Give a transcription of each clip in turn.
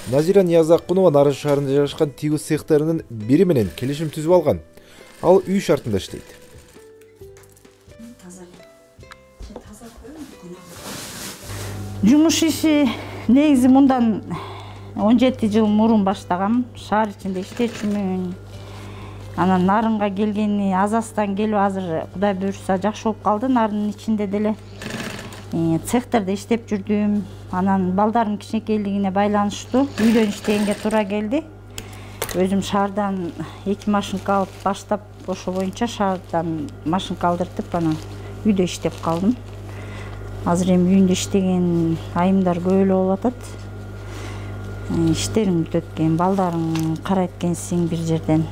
Назира Ниязакунова Нарын шаарында жайгашкан тигиз цехтеринин бири менен келишим түзүп алган. Ал үй шартында иштейт. Жумуш иши негизи мындан 17 жыл мурун баштагам. Шаар ичинде иштечүмүн. Анан Нарынга келгени Азастан келип азыр Кудай буйрса жакшы болуп калды. Нарынын ичинде деле цехтерде иштеп жүрдүм. Анан балдарым кичинекейлигине байланыштуу үйдөн иштегенге туура келди. Өзүм шаардан 2 машинка алып баштап, ошо боюнча шаардан машинка алдыртып, анан үйдө иштеп калдым. Азыр эми үйүндө иштеген айымдар көп эле болуп атат. Иштериң бүтөт экен, балдарың карайт экенсиң бир жерден.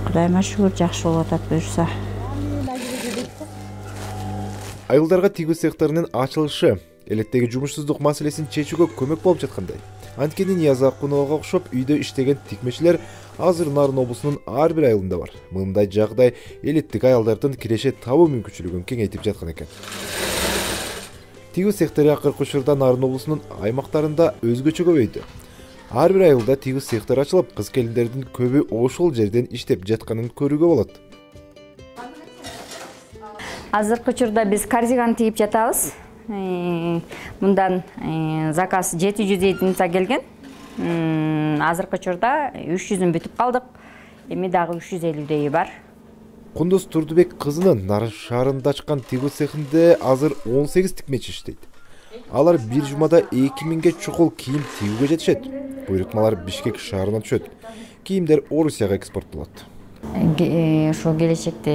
Кудайыма шүгүр, жакшы болуп атат буюрса. Айылдарга тигиз цехтеринин ачылышы элеттеги жумушсуздук маселесин чечүүгө көмөк болуп жаткандай. Анткени Ниязакуновага окшоп үйдө иштеген тикмечилер азыр Нарын облусунун ар бир айылында бар. Мындай жагдай элеттик аялдардын киреше табуу мүмкүнчүлүгүн кеңейтип жаткан экен. Тигиз цехтери акыркы учурда Нарын облусунун аймактарында өзгөчө көбөйдү. Ар бир айылда тигиз цехтер ачылып, кыз келиндердин көбү ошол жерден иштеп жатканын көрүүгө болот. Азыркы учурда биз кардиган тигип жатабыз. Мындан заказ 700 единица келген. Азыркы учурда 300-ün бүтүп калдык. Эми дагы 350-дөйү бар. Кундуз Турдубек кызынын Нарын шаарында ачкан тигиз цехинде азыр 18 тикмечи иштейт. Алар бир жумада 2000ге чукул кийим тигүүгө жетишет. Буйрутмалар Бишкек шаарына түшөт. Кийимдер Орусияга экспорттолот. Ошо келечекте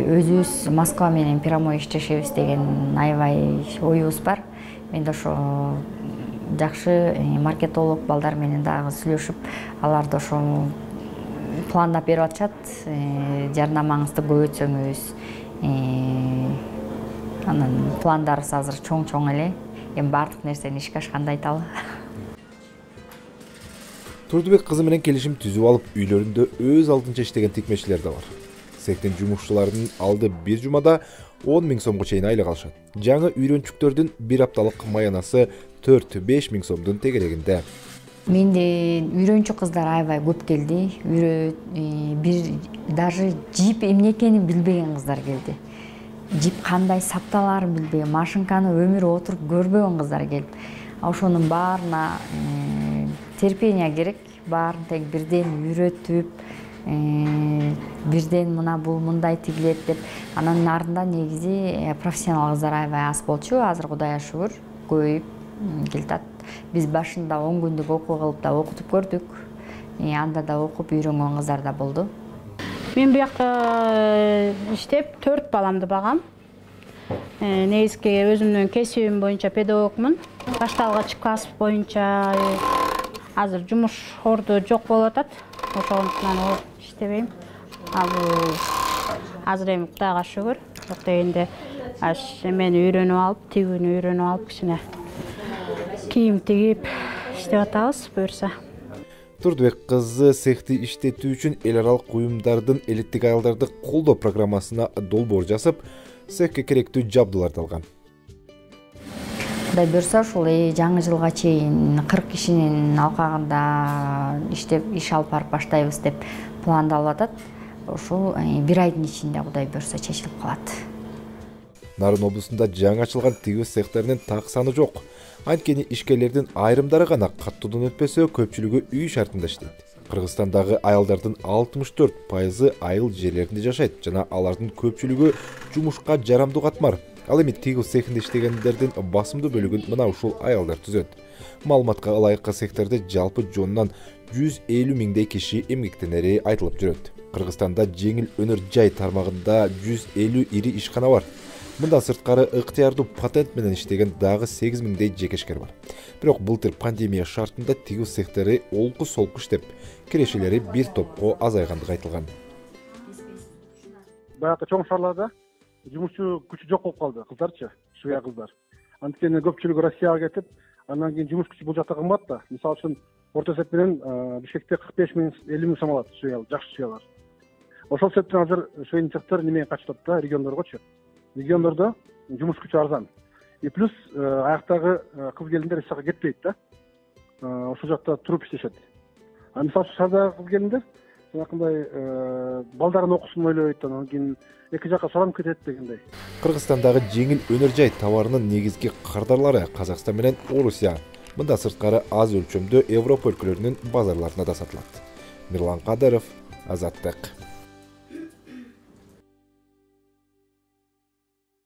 өзүбүз Москва менен прямой иштешебиз деген аябай оюбуз бар. Мен да ошо жакшы маркетолог балдар менен дагы сүйлөшүп, аларды ошо пландап берип атышат. Жарнамаңызды көбөйтсөңүз, анан пландарыбыз азыр чоң эле. Эми бардык нерсени ишке ашканда айталы. Турдубек кызы менен келишим түзүп алып, үйлөрүндө өз алдынча иштеген тикмечилер да бар. Цехтин жумушчуларынын алды бир жумада 10 000 сомго чейин айлык алышат. Жаңы үйрөнчүктөрдүн бир апталык маянасы 4-5 000 сомдун тегерегинде. Менде үйрөнчү кыздар аябай көп келди. Бир даже жип эмне экенин билбеген кыздар келди. Жип кандай сапталаарын билбеген, машинканы өмүрү отуруп көрбөгөн кыздар келип. Ошонун баарына терпение керек, баарын тең бирден үйрөтүп, бирден мына бул мындай тигилет деп. Анан Нарында негизи профессионал кыздар аябай аз болчу, азыр Кудайга шүгүр көбөйүп келатат. Биз башында 10 күндүк окуу кылып да окутуп көрдүк. Анда да окуп үйрөнгөн кыздар да болду. Мен буякта иштеп 4 баламды багам. Негизги өзүмдүн кесибим боюнча педагогмун. Башталгыч класс боюнча азыр жумуш орду жок болуп атат. Ошондуктан иштебейм. Азыр эми Кудайга шүгүр. Жок дегенде мен үйрөнүп алып, тигүүнү үйрөнүп алып, кичине кийим тигип иштеп атабыз буюрса. Турдубек кызы цехти иштетүү үчүн эл аралык уюмдардын элеттик аялдарды колдоо программасына долбоор жасап, цехке керектүү жабдууларды алган. Кудай буйрса ушул жаңы жылга чейин 40 кишинин алкагында иштеп иш алып барып баштайбыз деп пландалып атат. Ошол бир айдын ичинде Кудай буйрса чечилип калат. Нарын облусунда жаңы ачылган тигиз цехтеринин так саны жок. Анткени ишкерлердин айрымдары гана каттуудан өтпөсө, көпчүлүгү үй шартында иштейт. Кыргызстандагы аялдардын 64% айыл жерлеринде жашайт жана алардын көпчүлүгү жумушка жарамдуу катмар. Ал эми тигиз цехинде иштегендердин басымдуу бөлүгүн мына ушул аялдар түзөт. Маалыматка ылайык цехтерде жалпы жонунан 150 000 киши эмгектенери айтылып жүрөт. Кыргызстанда жеңил өнөр жай тармагында 150 ири ишкана бар. Мындан сырткары ыктыярдуу патент менен иштеген дагы 8 000 жекешкер бар. Бирок былтыр пандемия шартында тигиз цехтери олку-солку иштеп, кирешелери бир топко азайгандыгы айтылган. Баягы чоң шаарларда жумушчу күчү жок болуп калды, кыздарчы, швея кыздар. Анткени көпчүлүгү Россияга кетип, андан кийин жумуш күчү бул жакта кымбат да. Мисалы үчүн орто эсеп менен Бишкекте 45 000, 50 000 сом алат швея, жакшы швеялар. Ошол себептен азыр швейный цехтер немеге качып атат да, региондоргочу. Региондордо жумуш күчү арзан. И плюс аяктагы кыз келиндер эч жака кетпейт да. ошол жакта туруп иштешет. Мисалы үчүн шаардагы кыз келиндер жанакындай балдарын окуусун ойлойт, анан кийин эки жакка суранып кетет дегендей. Кыргызстандагы жеңил өнөр жай товарынын негизги кардарлары Казакстан менен Орусия. Мында сырткары аз өлчөмдө Европа өлкөлөрүнүн базарларына да сатылат. Мирлан Кадыров, Азаттык.